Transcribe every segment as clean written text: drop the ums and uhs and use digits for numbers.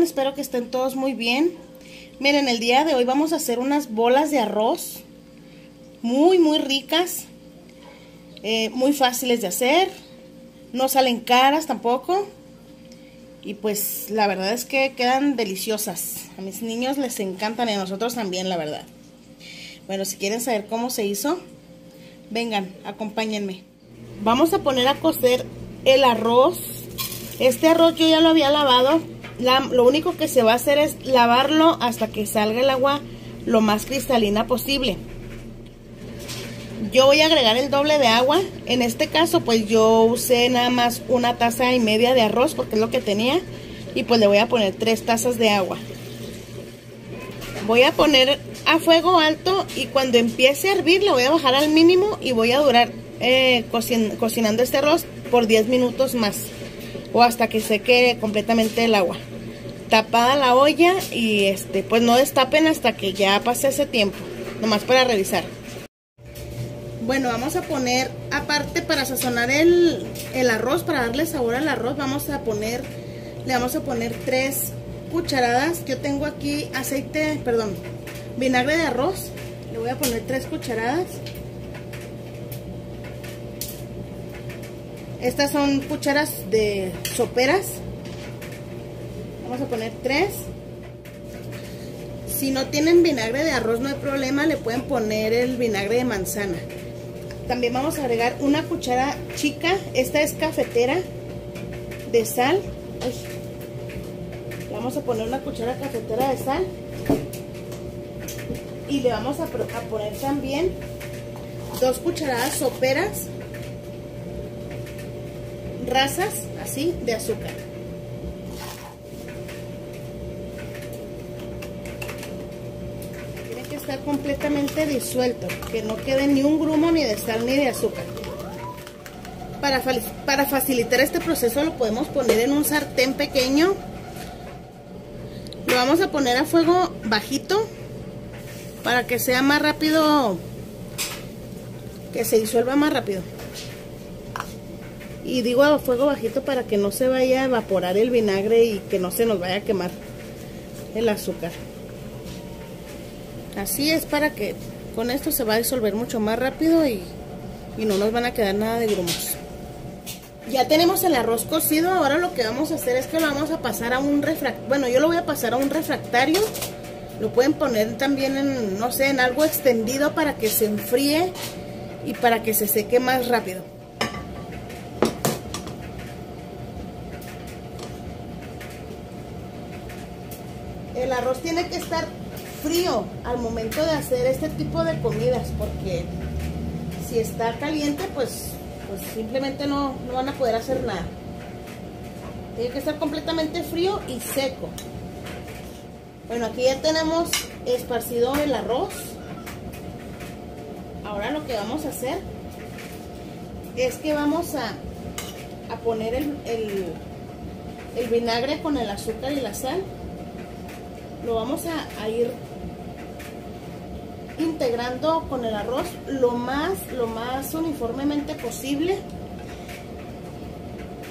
Espero que estén todos muy bien. Miren, el día de hoy vamos a hacer unas bolas de arroz muy ricas, muy fáciles de hacer, no salen caras tampoco, y pues la verdad es que quedan deliciosas. A mis niños les encantan y a nosotros también, la verdad. Bueno, si quieren saber cómo se hizo, vengan, acompáñenme. Vamos a poner a cocer el arroz. Este arroz yo ya lo había lavado. Lo único que se va a hacer es lavarlo hasta que salga el agua lo más cristalina posible. Yo voy a agregar el doble de agua. En este caso pues yo usé nada más 1,5 tazas de arroz porque es lo que tenía. Y pues le voy a poner 3 tazas de agua. Voy a poner a fuego alto y cuando empiece a hervir le voy a bajar al mínimo y voy a durar cocinando este arroz por 10 minutos más. O hasta que seque completamente el agua. Tapada la olla y pues no destapen hasta que ya pase ese tiempo. Nomás para revisar. Bueno, vamos a poner aparte para sazonar el arroz, para darle sabor al arroz, le vamos a poner 3 cucharadas. Yo tengo aquí vinagre de arroz. Le voy a poner 3 cucharadas. Estas son cucharas de soperas. Vamos a poner 3. Si no tienen vinagre de arroz no hay problema, le pueden poner el vinagre de manzana. También vamos a agregar 1 cuchara chica, esta es cafetera, de sal. Vamos a poner 1 cuchara cafetera de sal. Y le vamos a poner también 2 cucharadas soperas rasas así de azúcar. Tiene que estar completamente disuelto, que no quede ni un grumo ni de sal ni de azúcar. Para facilitar este proceso lo podemos poner en un sartén pequeño. Lo vamos a poner a fuego bajito para que sea más rápido, que se disuelva más rápido. Y digo a fuego bajito para que no se vaya a evaporar el vinagre y que no se nos vaya a quemar el azúcar. Así es, para que con esto se va a disolver mucho más rápido y no nos van a quedar nada de grumos. Ya tenemos el arroz cocido. Ahora lo que vamos a hacer es que lo vamos a pasar a un refractario. Bueno, yo lo voy a pasar a un refractario. Lo pueden poner también en, no sé, en algo extendido para que se enfríe y para que se seque más rápido. El arroz tiene que estar frío al momento de hacer este tipo de comidas, porque si está caliente pues simplemente no van a poder hacer nada. Tiene que estar completamente frío y seco. Bueno, aquí ya tenemos esparcido el arroz. Ahora lo que vamos a hacer es que vamos a poner el vinagre con el azúcar y la sal. Lo vamos a ir integrando con el arroz lo más uniformemente posible,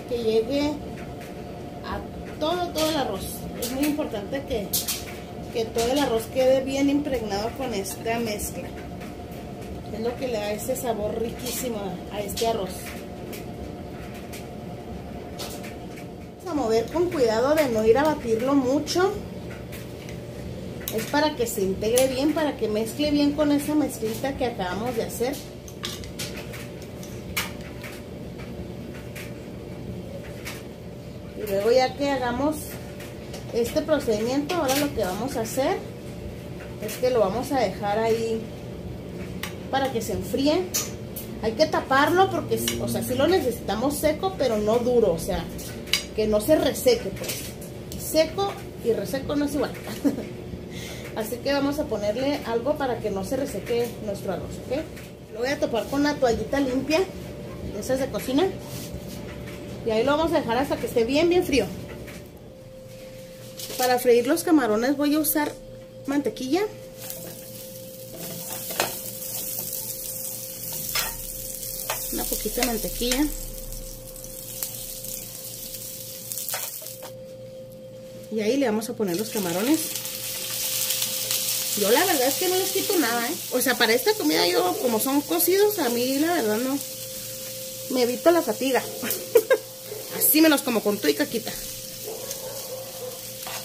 que llegue a todo el arroz. Es muy importante que todo el arroz quede bien impregnado con esta mezcla. Es lo que le da ese sabor riquísimo a este arroz. Vamos a mover con cuidado de no ir a batirlo mucho. Es para que se integre bien, para que mezcle bien con esa mezclita que acabamos de hacer. Y luego ya que hagamos este procedimiento, ahora lo que vamos a hacer es que lo vamos a dejar ahí para que se enfríe. Hay que taparlo porque, o sea, sí lo necesitamos seco, pero no duro, o sea, que no se reseque, pues. Seco y reseco no es igual. Así que vamos a ponerle algo para que no se reseque nuestro arroz, ¿ok? Lo voy a tapar con una toallita limpia, de esas de cocina. Y ahí lo vamos a dejar hasta que esté bien frío. Para freír los camarones voy a usar mantequilla. Una poquita de mantequilla. Y ahí le vamos a poner los camarones. Yo la verdad es que no les quito nada, ¿eh? O sea, para esta comida yo, como son cocidos, a mí la verdad no. Me evito la fatiga. Así me los como con tu y caquita.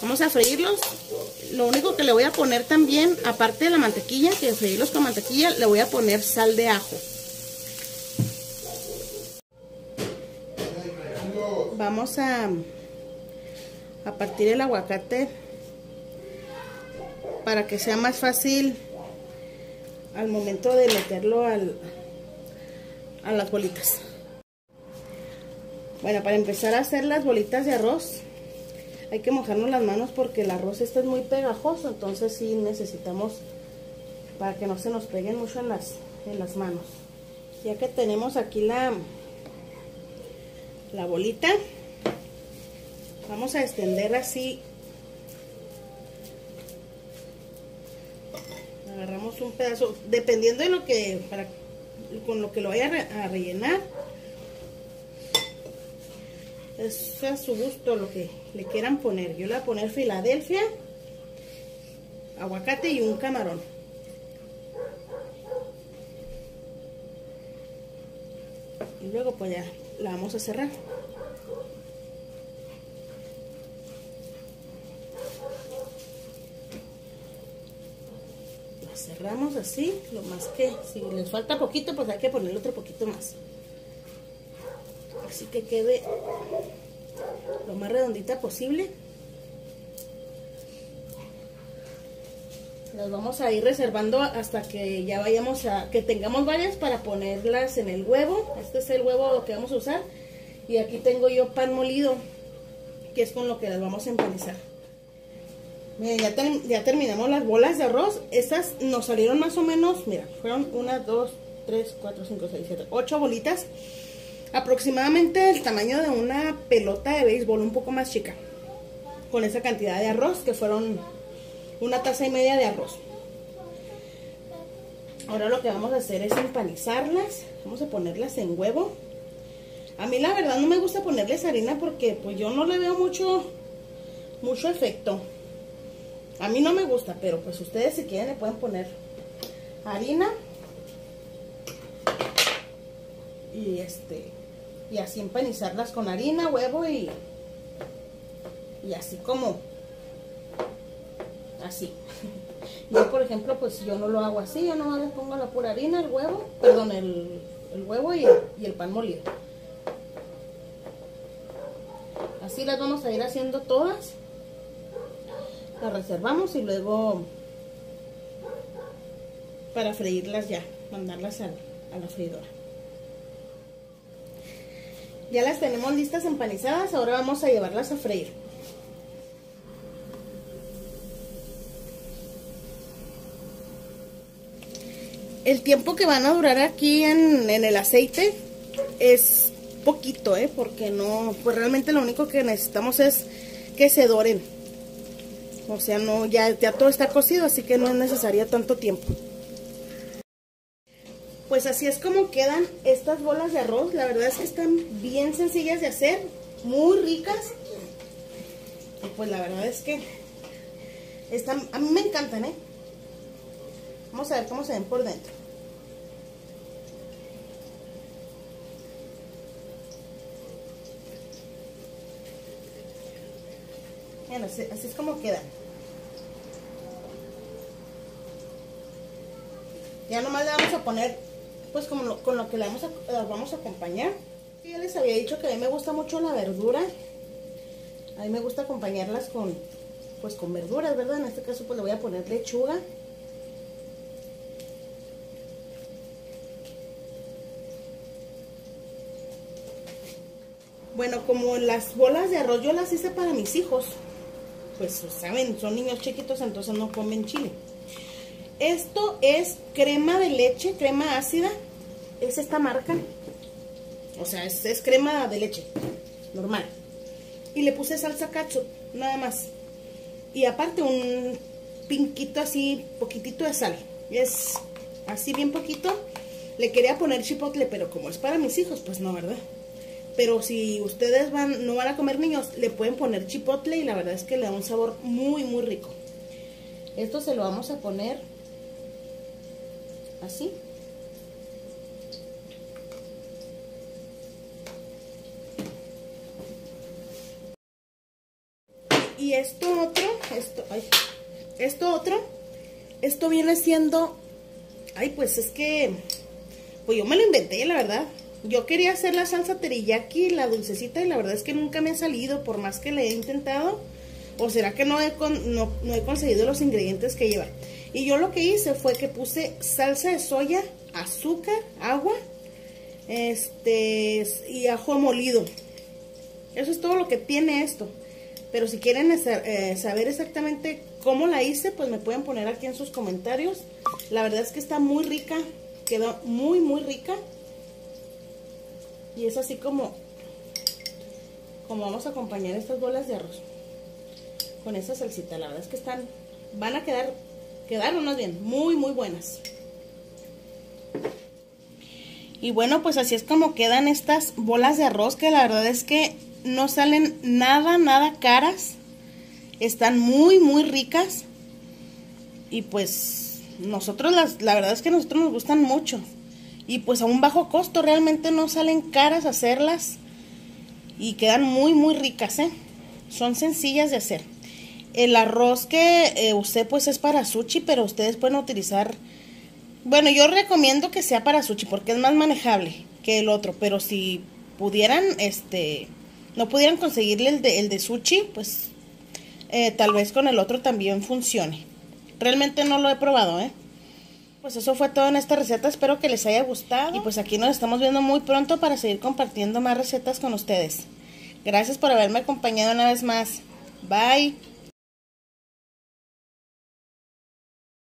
Vamos a freírlos. Lo único que le voy a poner también, aparte de la mantequilla, que freírlos con mantequilla, le voy a poner sal de ajo. Vamos a partir el aguacate para que sea más fácil al momento de meterlo a las bolitas. Bueno, para empezar a hacer las bolitas de arroz hay que mojarnos las manos porque el arroz este es muy pegajoso, entonces sí necesitamos para que no se nos peguen mucho en las manos. Ya que tenemos aquí la bolita, vamos a extender así. Agarramos un pedazo, dependiendo de lo que, con lo que lo vaya a rellenar. Es a su gusto lo que le quieran poner. Yo le voy a poner Filadelfia, aguacate y un camarón. Y luego pues ya la vamos a cerrar. La cerramos así, lo más que, si les falta poquito, pues hay que ponerle otro poquito más. Así que quede lo más redondita posible. Las vamos a ir reservando hasta que ya vayamos que tengamos varias para ponerlas en el huevo. Este es el huevo que vamos a usar. Y aquí tengo yo pan molido, que es con lo que las vamos a empanizar. Miren, ya terminamos las bolas de arroz. Estas nos salieron más o menos, mira, fueron 1, 2, 3, 4, 5, 6, 7, 8 bolitas. Aproximadamente el tamaño de una pelota de béisbol, un poco más chica. Con esa cantidad de arroz, que fueron 1,5 tazas de arroz. Ahora lo que vamos a hacer es empanizarlas. Vamos a ponerlas en huevo. A mí la verdad no me gusta ponerles harina porque pues yo no le veo mucho efecto. A mí no me gusta, pero pues ustedes si quieren le pueden poner harina. Y así empanizarlas con harina, huevo y así como así. Yo por ejemplo pues yo no lo hago así, yo nomás les pongo la pura harina, el huevo, perdón, el huevo y el pan molido. Así las vamos a ir haciendo todas. Las reservamos y luego para freírlas ya, mandarlas a la freidora. Ya las tenemos listas empanizadas, ahora vamos a llevarlas a freír. El tiempo que van a durar aquí en el aceite es poquito, porque no, pues realmente lo único que necesitamos es que se doren. O sea, no, ya todo está cocido, así que no es necesario tanto tiempo. Pues así es como quedan estas bolas de arroz. La verdad es que están bien sencillas de hacer, muy ricas. Y pues la verdad es que a mí me encantan, Vamos a ver cómo se ven por dentro. Bueno, así es como quedan. Ya nomás le vamos a poner, pues con lo que las vamos a acompañar. Ya les había dicho que a mí me gusta mucho la verdura. A mí me gusta acompañarlas con verduras, ¿verdad? En este caso pues le voy a poner lechuga. Bueno, como las bolas de arroz yo las hice para mis hijos, pues saben, son niños chiquitos, entonces no comen chile. Esto es crema de leche, crema ácida, es esta marca, o sea, es crema de leche, normal. Y le puse salsa catsup, nada más. Y aparte un pinquito así, poquitito de sal, es así bien poquito. Le quería poner chipotle, pero como es para mis hijos, pues no, ¿verdad? Pero si ustedes no van a comer niños, le pueden poner chipotle y la verdad es que le da un sabor muy muy rico. Esto se lo vamos a poner así. Y esto viene siendo, pues es que, pues yo me lo inventé, la verdad. Yo quería hacer la salsa teriyaki, la dulcecita, y la verdad es que nunca me ha salido, por más que le he intentado. O será que no he conseguido los ingredientes que lleva. Y yo lo que hice fue que puse salsa de soya, azúcar, agua, y ajo molido. Eso es todo lo que tiene esto. Pero si quieren saber exactamente cómo la hice, pues me pueden poner aquí en sus comentarios. La verdad es que está muy rica, quedó muy muy rica. Y es así como vamos a acompañar estas bolas de arroz con esa salsita. La verdad es que van a quedaron más bien muy muy buenas. Y bueno, pues así es como quedan estas bolas de arroz, que la verdad es que no salen nada caras. Están muy muy ricas. Y pues nosotros la verdad es que a nosotros nos gustan mucho. Y pues a un bajo costo, realmente no salen caras hacerlas. Y quedan muy muy ricas, Son sencillas de hacer. El arroz que usé pues es para sushi, pero ustedes pueden utilizar... Bueno, yo recomiendo que sea para sushi porque es más manejable que el otro. Pero si pudieran, no pudieran conseguirle el de sushi, pues tal vez con el otro también funcione. Realmente no lo he probado, Pues eso fue todo en esta receta, espero que les haya gustado. Y pues aquí nos estamos viendo muy pronto para seguir compartiendo más recetas con ustedes. Gracias por haberme acompañado una vez más. Bye.